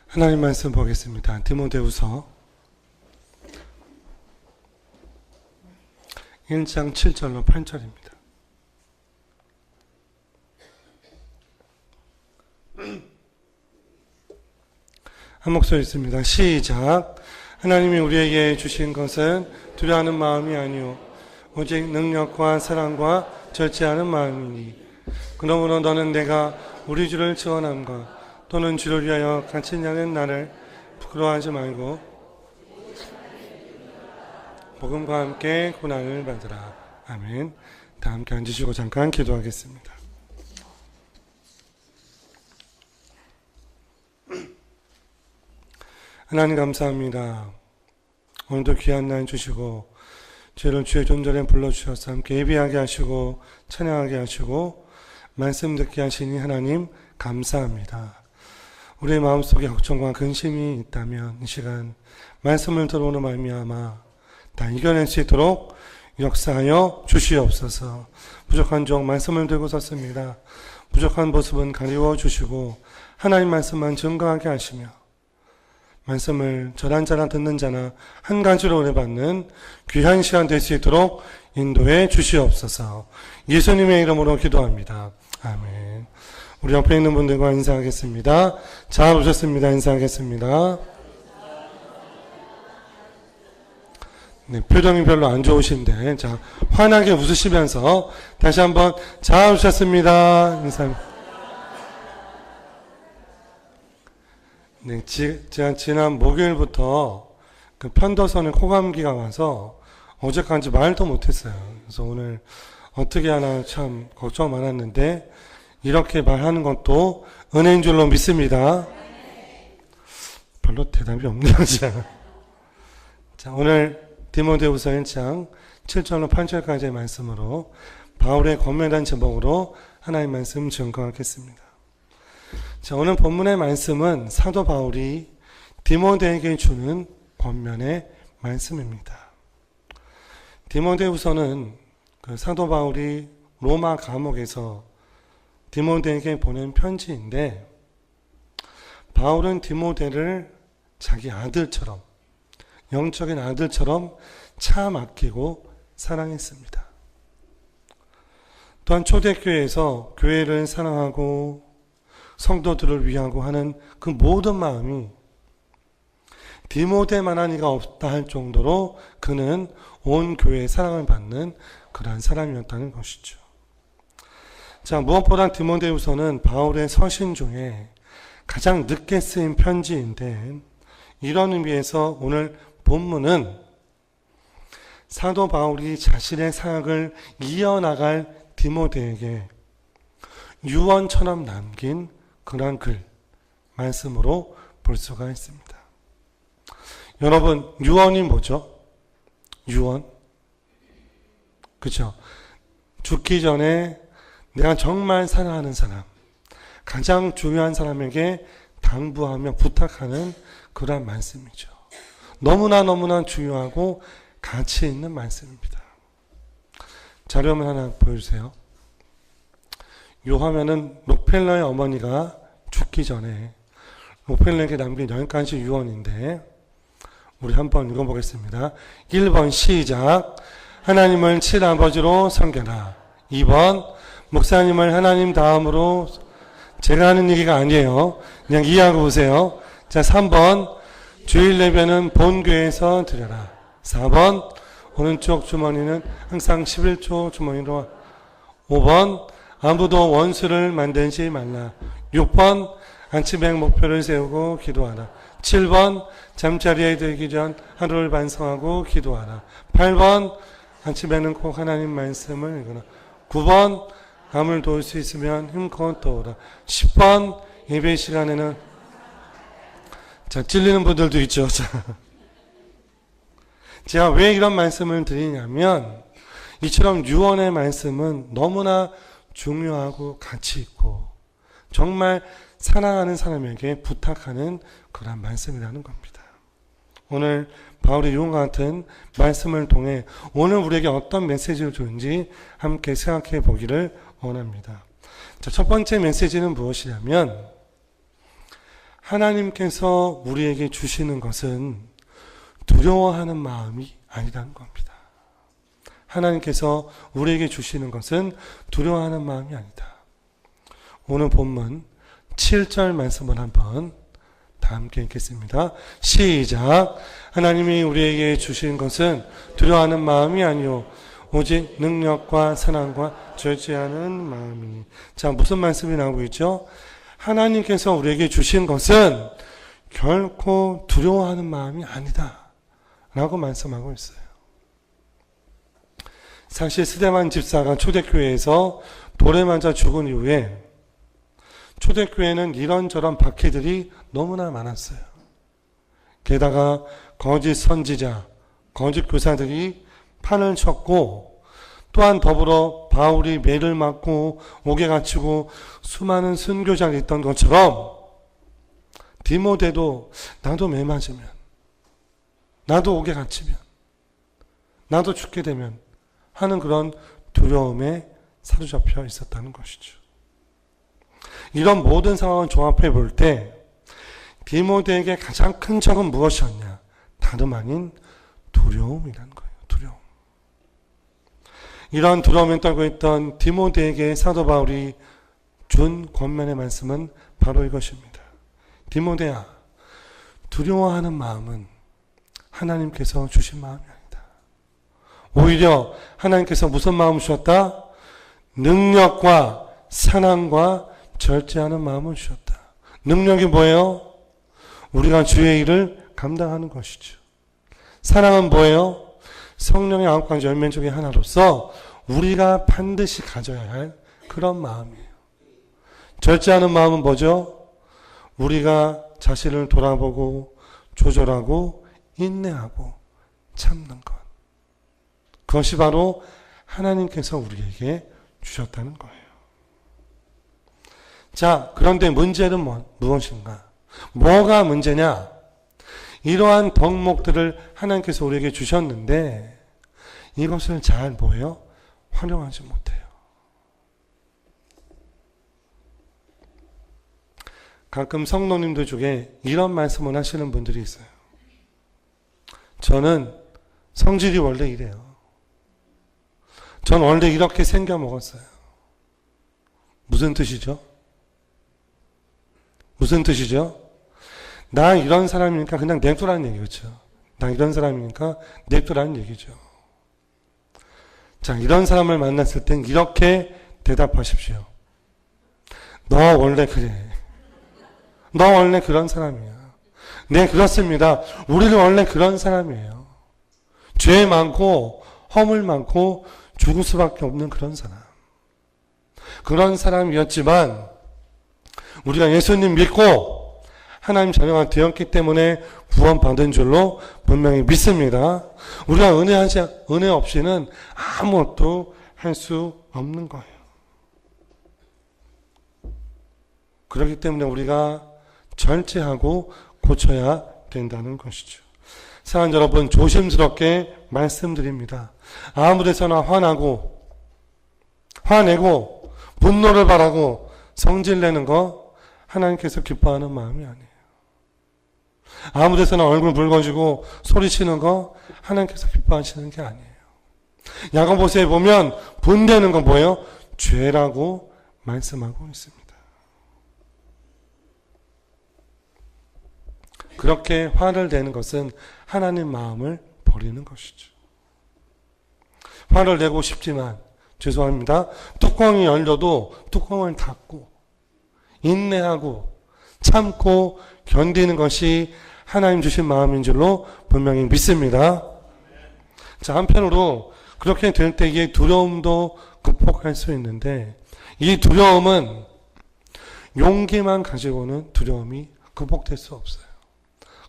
하나님 말씀 보겠습니다. 디모데후서 1장 7절로 8절입니다. 한 목소리 있습니다. 시작. 하나님이 우리에게 주신 것은 두려워하는 마음이 아니오 오직 능력과 사랑과 절제하는 마음이니 그러므로 너는 내가 우리 주를 증언함과 또는 주를 위하여 갇히냐는 나를 부끄러워하지 말고 복음과 함께 고난을 받으라. 아멘. 다 함께 앉으시고 잠깐 기도하겠습니다. 하나님 감사합니다. 오늘도 귀한 날 주시고 저희를 주의 존전에 불러주셔서 함께 예배하게 하시고 찬양하게 하시고 말씀 듣게 하시니 하나님 감사합니다. 우리의 마음속에 걱정과 근심이 있다면 이 시간 말씀을 들어오는 말미암아 다 이겨낼 수 있도록 역사하여 주시옵소서. 부족한 종 말씀을 들고 섰습니다. 부족한 모습은 가리워 주시고 하나님 말씀만 증거하게 하시며 말씀을 저란자나 듣는 자나 한 가지로 은혜 받는 귀한 시간 될 수 있도록 인도해 주시옵소서. 예수님의 이름으로 기도합니다. 아멘. 우리 옆에 있는 분들과 인사하겠습니다. 잘 오셨습니다. 인사하겠습니다. 네, 표정이 별로 안 좋으신데, 자, 환하게 웃으시면서 다시 한번 잘 오셨습니다. 인사합니다. 네, 제가 지난 목요일부터 그 편도선에 코감기가 와서 어제까지 말도 못했어요. 그래서 오늘 어떻게 하나 참 걱정 많았는데 이렇게 말하는 것도 은혜인 줄로 믿습니다. 별로 대답이 없네요. 자, 오늘 디모데후서 1장 7절로 8절까지의 말씀으로 바울의 권면한 제목으로 하나님 말씀 증거하겠습니다. 자, 오늘 본문의 말씀은 사도 바울이 디모데에게 주는 권면의 말씀입니다. 디모데후서는 그 사도 바울이 로마 감옥에서 디모데에게 보낸 편지인데 바울은 디모데를 자기 아들처럼 영적인 아들처럼 참 아끼고 사랑했습니다. 또한 초대교회에서 교회를 사랑하고 성도들을 위하고 하는 그 모든 마음이 디모데만한 이가 없다 할 정도로 그는 온 교회의 사랑을 받는 그러한 사람이었다는 것이죠. 자, 무엇보다 디모데후서는 바울의 서신 중에 가장 늦게 쓰인 편지인데 이런 의미에서 오늘 본문은 사도 바울이 자신의 사역을 이어나갈 디모데에게 유언처럼 남긴 그런 글, 말씀으로 볼 수가 있습니다. 여러분, 유언이 뭐죠? 유언? 그렇죠? 죽기 전에 내가 정말 사랑하는 사람, 가장 중요한 사람에게 당부하며 부탁하는 그런 말씀이죠. 너무나 중요하고 가치 있는 말씀입니다. 자료만 하나 보여주세요. 이 화면은 록펠러의 어머니가 죽기 전에 록펠러에게 남긴 10가지 유언인데 우리 한번 읽어보겠습니다. 1번 시작. 하나님을 친아버지로 섬겨라. 2번 목사님을 하나님 다음으로 제가 하는 얘기가 아니에요. 그냥 이해하고 보세요. 자, 3번 주일 예배는 본교회에서 드려라. 4번 오른쪽 주머니는 항상 11조 주머니로. 5번 아무도 원수를 만들지 말라. 6번 안치백 목표를 세우고 기도하라. 7번 잠자리에 들기 전 하루를 반성하고 기도하라. 8번 안치백은 꼭 하나님 말씀을 읽어라. 9번 남을 도울 수 있으면 힘껏 도우라. 10번 예배 시간에는 자, 찔리는 분들도 있죠. 제가 왜 이런 말씀을 드리냐면 이처럼 유언의 말씀은 너무나 중요하고 가치 있고 정말 사랑하는 사람에게 부탁하는 그런 말씀이라는 겁니다. 오늘 바울의 유언과 같은 말씀을 통해 오늘 우리에게 어떤 메시지를 주는지 함께 생각해 보기를 원합니다. 자, 첫 번째 메시지는 무엇이냐면 하나님께서 우리에게 주시는 것은 두려워하는 마음이 아니라는 겁니다. 하나님께서 우리에게 주시는 것은 두려워하는 마음이 아니다. 오늘 본문 7절 말씀을 한번 다 함께 읽겠습니다. 시작. 하나님이 우리에게 주신 것은 두려워하는 마음이 아니요 오직 능력과 사랑과 절제하는 마음이니. 자, 무슨 말씀이 나오고 있죠? 하나님께서 우리에게 주신 것은 결코 두려워하는 마음이 아니다 라고 말씀하고 있어요. 사실 스데반 집사가 초대교회에서 돌에 맞아 죽은 이후에 초대교회는 이런저런 박해들이 너무나 많았어요. 게다가 거짓 선지자, 거짓 교사들이 판을 쳤고, 또한 더불어 바울이 매를 맞고 옥에 갇히고 수많은 순교자가 있던 것처럼 디모데도 나도 매 맞으면, 나도 옥에 갇히면, 나도 죽게 되면 하는 그런 두려움에 사로잡혀 있었다는 것이죠. 이런 모든 상황을 종합해 볼 때 디모데에게 가장 큰 적은 무엇이었냐? 다름 아닌 두려움이라는 거예요. 두려움. 이런 두려움에 떨고 있던 디모데에게 사도 바울이 준 권면의 말씀은 바로 이것입니다. 디모데야, 두려워하는 마음은 하나님께서 주신 마음이 아니다. 오히려 하나님께서 무슨 마음을 주셨다? 능력과 사랑과 절제하는 마음을 주셨다. 능력이 뭐예요? 우리가 주의 일을 감당하는 것이죠. 사랑은 뭐예요? 성령의 9가지 열매 중에 하나로서 우리가 반드시 가져야 할 그런 마음이에요. 절제하는 마음은 뭐죠? 우리가 자신을 돌아보고 조절하고 인내하고 참는 것. 그것이 바로 하나님께서 우리에게 주셨다는 거예요. 자, 그런데 문제는 무엇인가? 뭐가 문제냐? 이러한 덕목들을 하나님께서 우리에게 주셨는데 이것을 잘 뭐예요? 활용하지 못해요. 가끔 성도님들 중에 이런 말씀을 하시는 분들이 있어요. 저는 성질이 원래 이래요. 전 원래 이렇게 생겨 먹었어요. 무슨 뜻이죠? 무슨 뜻이죠? 나 이런 사람이니까 그냥 냅두라는 얘기죠. 나 이런 사람이니까 냅두라는 얘기죠. 자, 이런 사람을 만났을 땐 이렇게 대답하십시오. 너 원래 그래. 너 원래 그런 사람이야. 네, 그렇습니다. 우리는 원래 그런 사람이에요. 죄 많고 허물 많고 죽을 수밖에 없는 그런 사람. 그런 사람이었지만 우리가 예수님 믿고 하나님 자녀가 되었기 때문에 구원받은 줄로 분명히 믿습니다. 우리가 은혜 없이는 아무것도 할 수 없는 거예요. 그렇기 때문에 우리가 절제하고 고쳐야 된다는 것이죠. 사랑하는 여러분, 조심스럽게 말씀드립니다. 아무 데서나 화내고 분노를 바라고 성질내는 거 하나님께서 기뻐하는 마음이 아니에요. 아무 데서나 얼굴 붉어지고 소리치는 거 하나님께서 기뻐하시는 게 아니에요. 야고보서에 보면 분내는 건 뭐예요? 죄라고 말씀하고 있습니다. 그렇게 화를 내는 것은 하나님 마음을 버리는 것이죠. 화를 내고 싶지만 죄송합니다. 뚜껑이 열려도 뚜껑을 닫고 인내하고 참고 견디는 것이 하나님 주신 마음인 줄로 분명히 믿습니다. 자, 한편으로 그렇게 될 때의 두려움도 극복할 수 있는데 이 두려움은 용기만 가지고는 두려움이 극복될 수 없어요.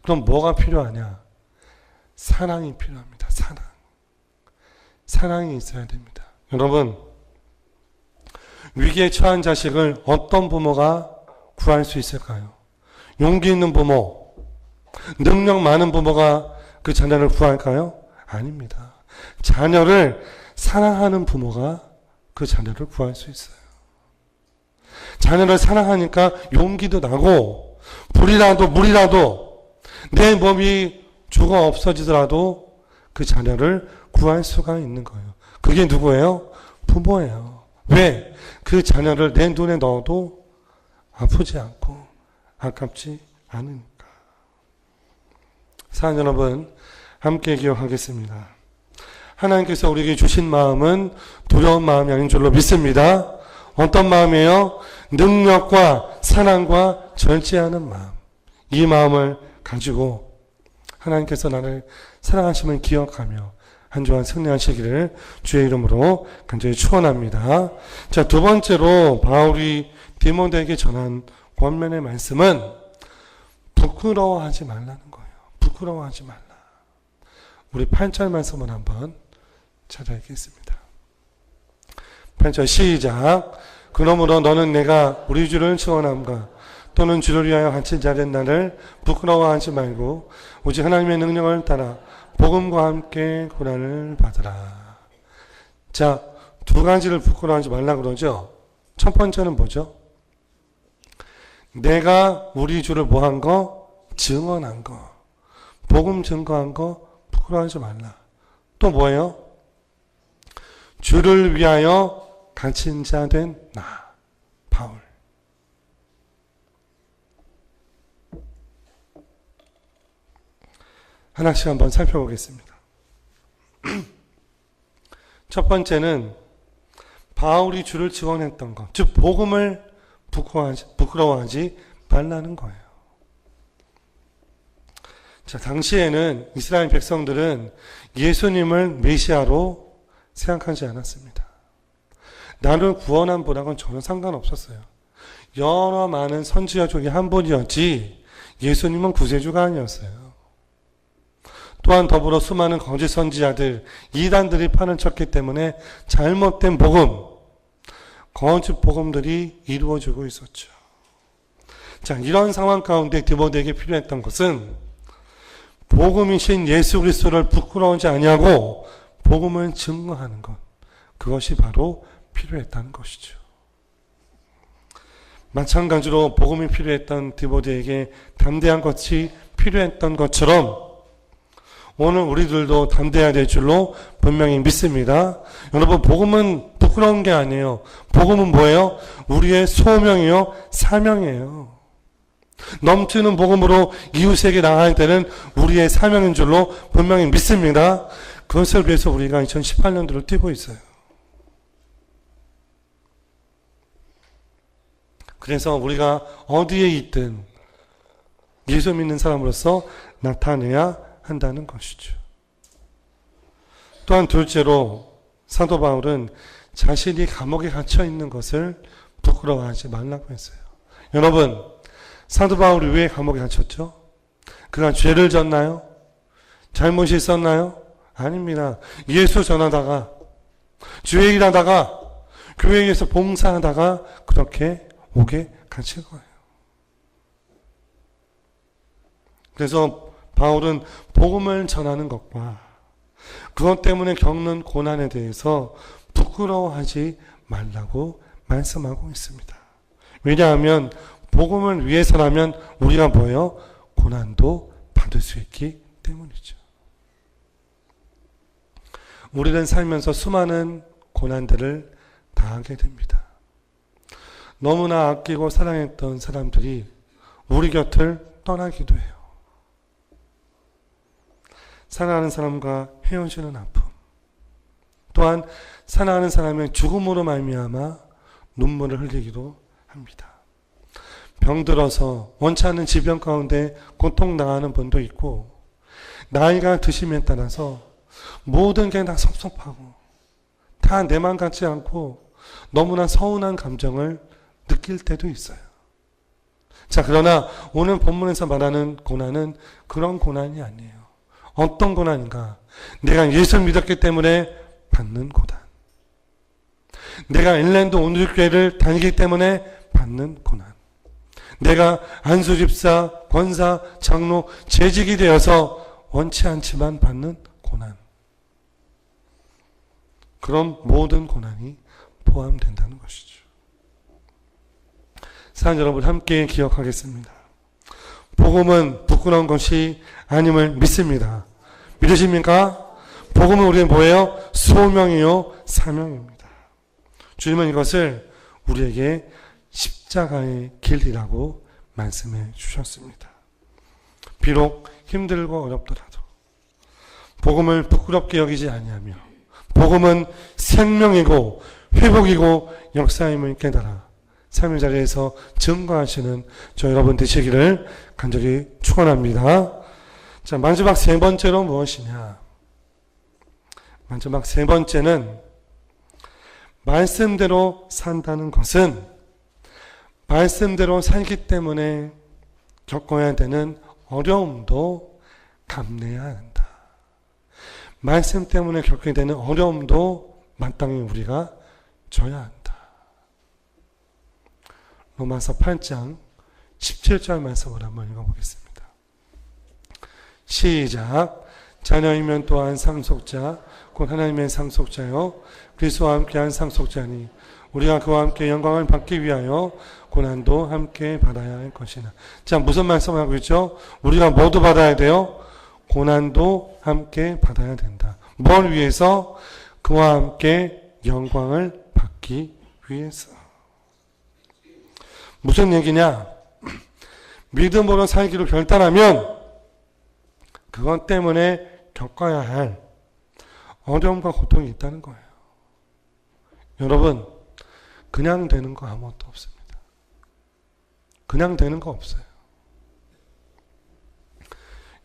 그럼 뭐가 필요하냐? 사랑이 필요합니다. 사랑이 있어야 됩니다. 여러분, 위기에 처한 자식을 어떤 부모가 구할 수 있을까요? 용기 있는 부모, 능력 많은 부모가 그 자녀를 구할까요? 아닙니다. 자녀를 사랑하는 부모가 그 자녀를 구할 수 있어요. 자녀를 사랑하니까 용기도 나고 불이라도 물이라도 내 몸이 죽어 없어지더라도 그 자녀를 구할 수가 있는 거예요. 그게 누구예요? 부모예요. 왜? 그 자녀를 내 눈에 넣어도 아프지 않고 아깝지 않으니까. 사랑 여러분, 함께 기억하겠습니다. 하나님께서 우리에게 주신 마음은 두려운 마음이 아닌 줄로 믿습니다. 어떤 마음이에요? 능력과 사랑과 절제하는 마음. 이 마음을 가지고 하나님께서 나를 사랑하심을 기억하며 한 주간 승리하시기를 주의 이름으로 간절히 축원합니다. 자, 두 번째로 바울이 디모데에게 전한 권면의 말씀은 부끄러워하지 말라는 거예요. 부끄러워하지 말라. 우리 8절 말씀을 한번 찾아뵙겠습니다. 8절 시작. 그러므로 너는 내가 우리 주를 축원함과 또는 주를 위하여 갇힌 자된 나를 부끄러워하지 말고 오직 하나님의 능력을 따라 복음과 함께 고난을 받으라. 자, 두 가지를 부끄러워하지 말라 그러죠. 첫 번째는 뭐죠? 내가 우리 주를 뭐한 거? 증언한 거. 복음 증거한 거 부끄러워하지 말라. 또 뭐예요? 주를 위하여 갇힌 자 된 나, 바울. 하나씩 한번 살펴보겠습니다. 첫 번째는 바울이 주를 증언했던 것, 즉 복음을 부끄러워하지 말라는 거예요. 자, 당시에는 이스라엘 백성들은 예수님을 메시아로 생각하지 않았습니다. 나를 구원한 분하고는 전혀 상관없었어요. 여러 많은 선지자 중에 한 분이었지 예수님은 구세주가 아니었어요. 또한 더불어 수많은 거짓 선지자들, 이단들이 판을 쳤기 때문에 잘못된 복음, 거짓 복음들이 이루어지고 있었죠. 자, 이런 상황 가운데 디모데에게 필요했던 것은 복음이신 예수 그리스도를 부끄러워하지 아니하고 복음을 증거하는 것, 그것이 바로 필요했다는 것이죠. 마찬가지로 복음이 필요했던 디모데에게 담대한 것이 필요했던 것처럼 오늘 우리들도 담대해야 될 줄로 분명히 믿습니다. 여러분, 복음은 부끄러운 게 아니에요. 복음은 뭐예요? 우리의 소명이요, 사명이에요. 넘치는 복음으로 이웃에게 나아야 되는 우리의 사명인 줄로 분명히 믿습니다. 그것을 위해서 우리가 2018년도를 뛰고 있어요. 그래서 우리가 어디에 있든 예수 믿는 사람으로서 나타내야 한다는 것이죠. 또한 둘째로 사도 바울은 자신이 감옥에 갇혀 있는 것을 부끄러워하지 말라고 했어요. 여러분, 사도 바울이 왜 감옥에 갇혔죠? 그가 죄를 졌나요? 잘못이 있었나요? 아닙니다. 예수 전하다가, 주의 일하다가, 교회에서 봉사하다가 그렇게 옥에 갇힌 거예요. 그래서 바울은 복음을 전하는 것과 그것 때문에 겪는 고난에 대해서 부끄러워하지 말라고 말씀하고 있습니다. 왜냐하면 복음을 위해서라면 우리가 뭐예요? 고난도 받을 수 있기 때문이죠. 우리는 살면서 수많은 고난들을 당하게 됩니다. 너무나 아끼고 사랑했던 사람들이 우리 곁을 떠나기도 해요. 사랑하는 사람과 헤어지는 아픔, 또한 사랑하는 사람의 죽음으로 말미암아 눈물을 흘리기도 합니다. 병들어서 원치 않는 질병 가운데 고통당하는 분도 있고, 나이가 드심에 따라서 모든 게 다 섭섭하고 다 내 맘 같지 않고 너무나 서운한 감정을 느낄 때도 있어요. 자, 그러나 오늘 본문에서 말하는 고난은 그런 고난이 아니에요. 어떤 고난인가? 내가 예수를 믿었기 때문에 받는 고난. 내가 인랜드 온누리교회를 다니기 때문에 받는 고난. 내가 안수집사, 권사, 장로, 재직이 되어서 원치 않지만 받는 고난. 그런 모든 고난이 포함된다는 것이죠. 사랑 여러분, 함께 기억하겠습니다. 복음은 부끄러운 것이 아님을 믿습니다. 믿으십니까? 복음은 우리의 뭐예요? 소명이요, 사명입니다. 주님은 이것을 우리에게 십자가의 길이라고 말씀해 주셨습니다. 비록 힘들고 어렵더라도 복음을 부끄럽게 여기지 아니하며 복음은 생명이고 회복이고 역사임을 깨달아 삶의 자리에서 증거하시는 저 여러분 되시기를 간절히 축원합니다. 자, 마지막 세 번째로 무엇이냐? 마지막 세 번째는 말씀대로 산다는 것은 말씀대로 살기 때문에 겪어야 되는 어려움도 감내해야 한다. 말씀 때문에 겪게 되는 어려움도 마땅히 우리가 져야 한다. 로마서 8장 17절 말씀을 한번 읽어보겠습니다. 시작. 자녀이면 또한 상속자 곧 하나님의 상속자요 그리스도와 함께한 상속자니 우리가 그와 함께 영광을 받기 위하여 고난도 함께 받아야 할 것이나. 자, 무슨 말씀을 하고 있죠? 우리가 뭐도 받아야 돼요? 고난도 함께 받아야 된다. 뭘 위해서? 그와 함께 영광을 받기 위해서. 무슨 얘기냐? 믿음으로 살기로 결단하면 그것 때문에 겪어야 할 어려움과 고통이 있다는 거예요. 여러분, 그냥 되는 거 아무것도 없습니다. 그냥 되는 거 없어요.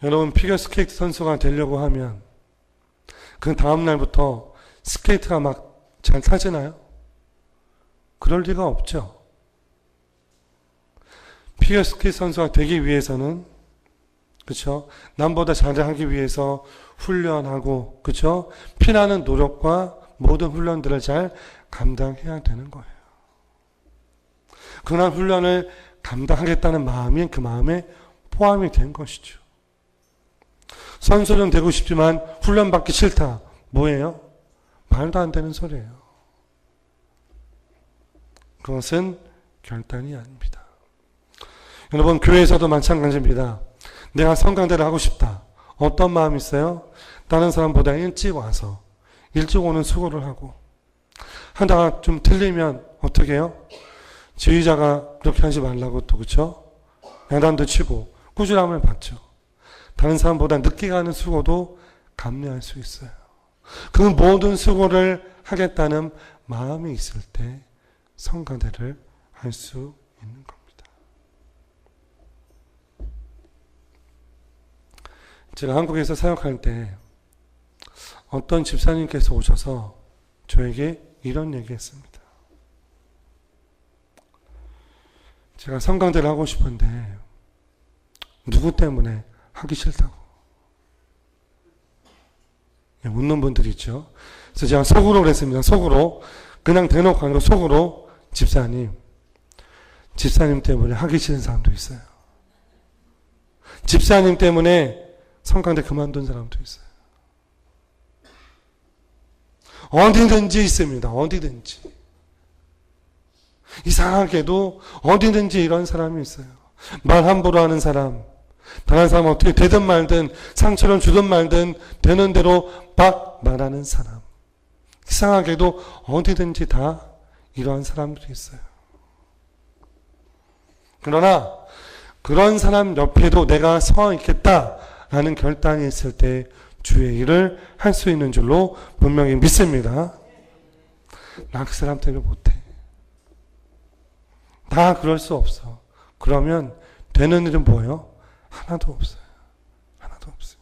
여러분, 피겨스케이트 선수가 되려고 하면 그 다음날부터 스케이트가 막 잘 타지나요? 그럴 리가 없죠. 피겨스케이트 선수가 되기 위해서는 그렇죠? 남보다 잘하기 위해서 훈련하고 그렇죠? 피나는 노력과 모든 훈련들을 잘 감당해야 되는 거예요. 그런 훈련을 감당하겠다는 마음이 그 마음에 포함이 된 것이죠. 선수는 되고 싶지만 훈련받기 싫다. 뭐예요? 말도 안 되는 소리예요. 그것은 결단이 아닙니다. 여러분, 교회에서도 마찬가지입니다. 내가 성강대를 하고 싶다. 어떤 마음이 있어요? 다른 사람보다 일찍 와서 일찍 오는 수고를 하고 하다가 좀 틀리면 어떻게 해요? 지휘자가 그렇게 하지 말라고 또 그렇죠? 야단도 치고 꾸지람을 받죠. 다른 사람보다 늦게 가는 수고도 감내할 수 있어요. 그 모든 수고를 하겠다는 마음이 있을 때 성가대를 할 수 있는 겁니다. 제가 한국에서 사역할 때 어떤 집사님께서 오셔서 저에게 이런 얘기했습니다. 제가 성강대를 하고 싶은데 누구 때문에 하기 싫다고. 웃는 분들이 있죠. 그래서 제가 속으로 그랬습니다. 속으로. 그냥 대놓고 아니고 속으로 집사님 때문에 하기 싫은 사람도 있어요. 집사님 때문에 성강대 그만둔 사람도 있어요. 어디든지 있습니다. 어디든지. 이상하게도 어디든지 이런 사람이 있어요. 말 함부로 하는 사람, 다른 사람 어떻게 되든 말든 상처를 주든 말든 되는 대로 막 말하는 사람. 이상하게도 어디든지 다 이러한 사람들이 있어요. 그러나 그런 사람 옆에도 내가 서 있겠다라는 결단이 있을 때 주의 일을 할 수 있는 줄로 분명히 믿습니다. 나 그 사람 때문에 못해. 나 그럴 수 없어. 그러면 되는 일은 뭐예요? 하나도 없어요. 하나도 없어요.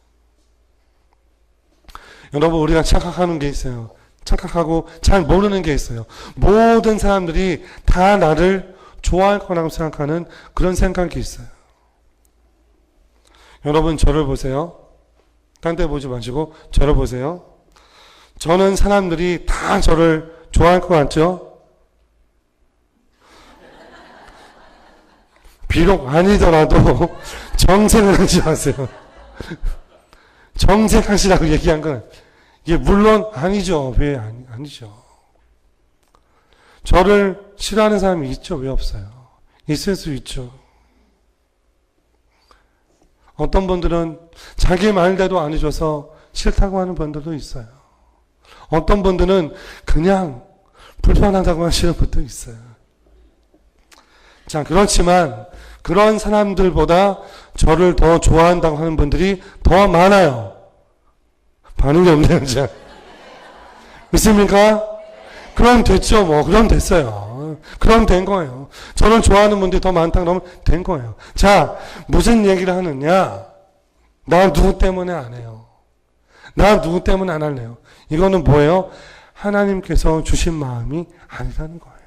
여러분, 우리가 착각하는 게 있어요. 착각하고 잘 모르는 게 있어요. 모든 사람들이 다 나를 좋아할 거라고 생각하는 그런 생각이 있어요. 여러분, 저를 보세요. 딴 데 보지 마시고 저를 보세요. 저는 사람들이 다 저를 좋아할 것 같죠? 비록 아니더라도 정색을 하지 마세요. 정색하시라고 얘기한 건 이게 물론 아니죠. 왜 아니죠. 저를 싫어하는 사람이 있죠. 왜 없어요? 있을 수 있죠. 어떤 분들은 자기 말대로 안 해줘서 싫다고 하는 분들도 있어요. 어떤 분들은 그냥 불편하다고 하시는 분도 있어요. 자, 그렇지만 그런 사람들보다 저를 더 좋아한다고 하는 분들이 더 많아요. 반응이 없네요, 이제. 믿습니까? 그럼 됐죠, 뭐. 그럼 됐어요. 그럼 된 거예요. 저를 좋아하는 분들이 더 많다 그러면 된 거예요. 자, 무슨 얘기를 하느냐? 나 누구 때문에 안 해요. 나 누구 때문에 안 할래요. 이거는 뭐예요? 하나님께서 주신 마음이 아니라는 거예요.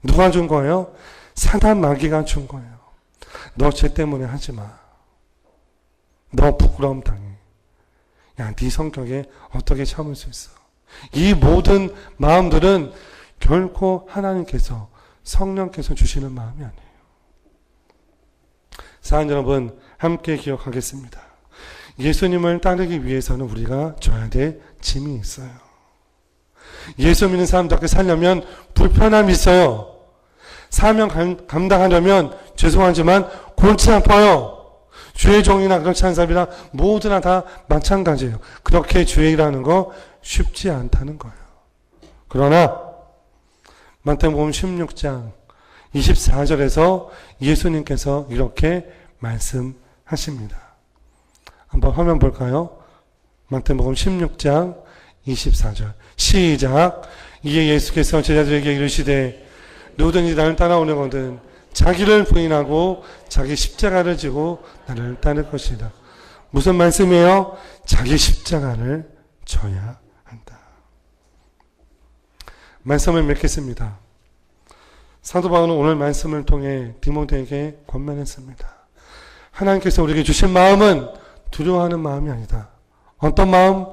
누가 준 거예요? 사단 마귀가 준 거예요. 너 쟤 때문에 하지 마. 너 부끄러움 당해. 야, 네 성격에 어떻게 참을 수 있어? 이 모든 마음들은 결코 하나님께서, 성령께서 주시는 마음이 아니에요. 사랑 여러분, 함께 기억하겠습니다. 예수님을 따르기 위해서는 우리가 져야 될 짐이 있어요. 예수 믿는 사람답게 살려면 불편함이 있어요. 사명 감당하려면 죄송하지만 골치 아파요. 주의 종이나 그렇지 않은 사람이나 모두나 다 마찬가지예요. 그렇게 주의 일하는 거 쉽지 않다는 거예요. 그러나 마태복음 16장 24절에서 예수님께서 이렇게 말씀하십니다. 한번 화면 볼까요? 마태복음 16장 24절 시작. 이에 예수께서 제자들에게 이르시되 누구든지 나를 따라오려거든 자기를 부인하고 자기 십자가를 지고 나를 따를 것이다. 무슨 말씀이에요? 자기 십자가를 져야 한다. 말씀을 맺겠습니다. 사도 바울은 오늘 말씀을 통해 디모데에게 권면했습니다. 하나님께서 우리에게 주신 마음은 두려워하는 마음이 아니다. 어떤 마음?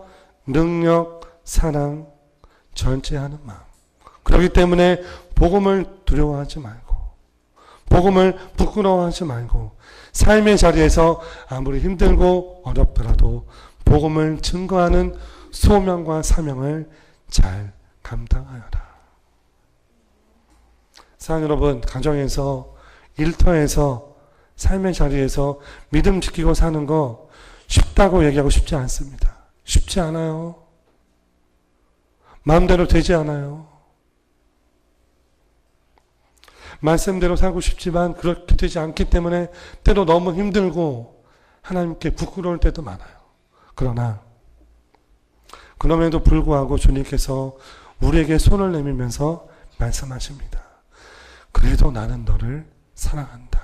능력, 사랑, 절제하는 마음. 그렇기 때문에 복음을 두려워하지 말고, 복음을 부끄러워하지 말고, 삶의 자리에서 아무리 힘들고 어렵더라도 복음을 증거하는 소명과 사명을 잘 감당하여라. 사랑 여러분, 가정에서, 일터에서, 삶의 자리에서 믿음 지키고 사는 거 쉽다고 얘기하고 싶지 않습니다. 쉽지 않아요. 마음대로 되지 않아요. 말씀대로 살고 싶지만 그렇게 되지 않기 때문에 때로 너무 힘들고 하나님께 부끄러울 때도 많아요. 그러나 그럼에도 불구하고 주님께서 우리에게 손을 내밀면서 말씀하십니다. 그래도 나는 너를 사랑한다.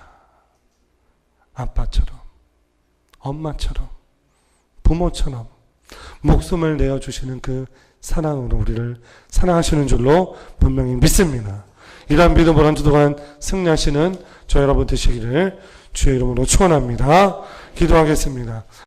아빠처럼, 엄마처럼, 부모처럼 목숨을 내어주시는 그 사랑으로 우리를 사랑하시는 줄로 분명히 믿습니다. 이러한 믿음으로 한 주 동안 승리하시는 저 여러분 되시기를 주의 이름으로 축원합니다. 기도하겠습니다.